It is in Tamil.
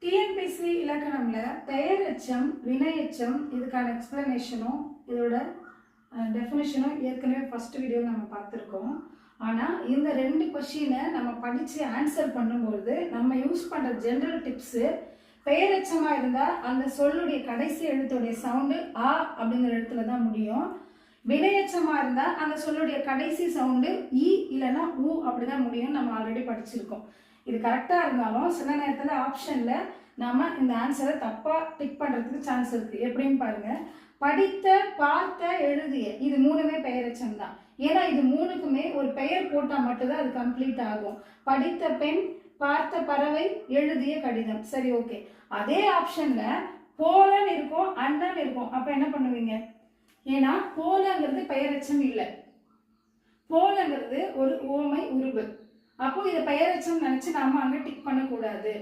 டிஎன்பிஎஸ்சி இலக்கணம்ல பெயரெச்சம் வினையெச்சம் இதுக்கான எக்ஸ்பிளனேஷனும் இதோட டெஃபினேஷனும் ஏற்கனவே ஃபர்ஸ்ட் வீடியோ நம்ம பார்த்துருக்கோம். ஆனால் இந்த 2 கொஷினை நம்ம படித்து ஆன்சர் பண்ணும்போது நம்ம யூஸ் பண்ணுற ஜென்ரல் டிப்ஸு பெயரெச்சமாக இருந்தால் அந்த சொல்லுடைய கடைசி எழுத்துடைய சவுண்டு ஆ அப்படிங்கிற இடத்துல தான் முடியும். வினையெச்சமாக இருந்தால் அந்த சொல்லுடைய கடைசி சவுண்டு இ இல்லைன்னா ஊ அப்படி தான் முடியும். நம்ம ஆல்ரெடி படிச்சிருக்கோம். இது கரெக்டாக இருந்தாலும் சில நேரத்தில் ஆப்ஷனில் நம்ம இந்த ஆன்சரை தப்பாக டிக் பண்ணுறதுக்கு சான்ஸ் இருக்குது. எப்படின்னு பாருங்கள். படித்த, பார்த்த, எழுதிய இது 3மே பெயரெச்சம் தான். ஏன்னா இது 3க்குமே ஒரு பெயர் போட்டால் மட்டும்தான் அது கம்ப்ளீட் ஆகும். படித்த பெண், பார்த்த பறவை, எழுதிய கடிதம். சரி, ஓகே. அதே ஆப்ஷனில் போலன்னு இருக்கும், அண்ணன் இருக்கும். அப்போ என்ன பண்ணுவீங்க? ஏன்னா போலங்கிறது பெயரெச்சம் இல்லை, போலங்கிறது ஒரு ஓமை உருவு. அப்போ இதை பெயரெச்சம் நினச்சி நாம அங்கே டிக் பண்ணக்கூடாது.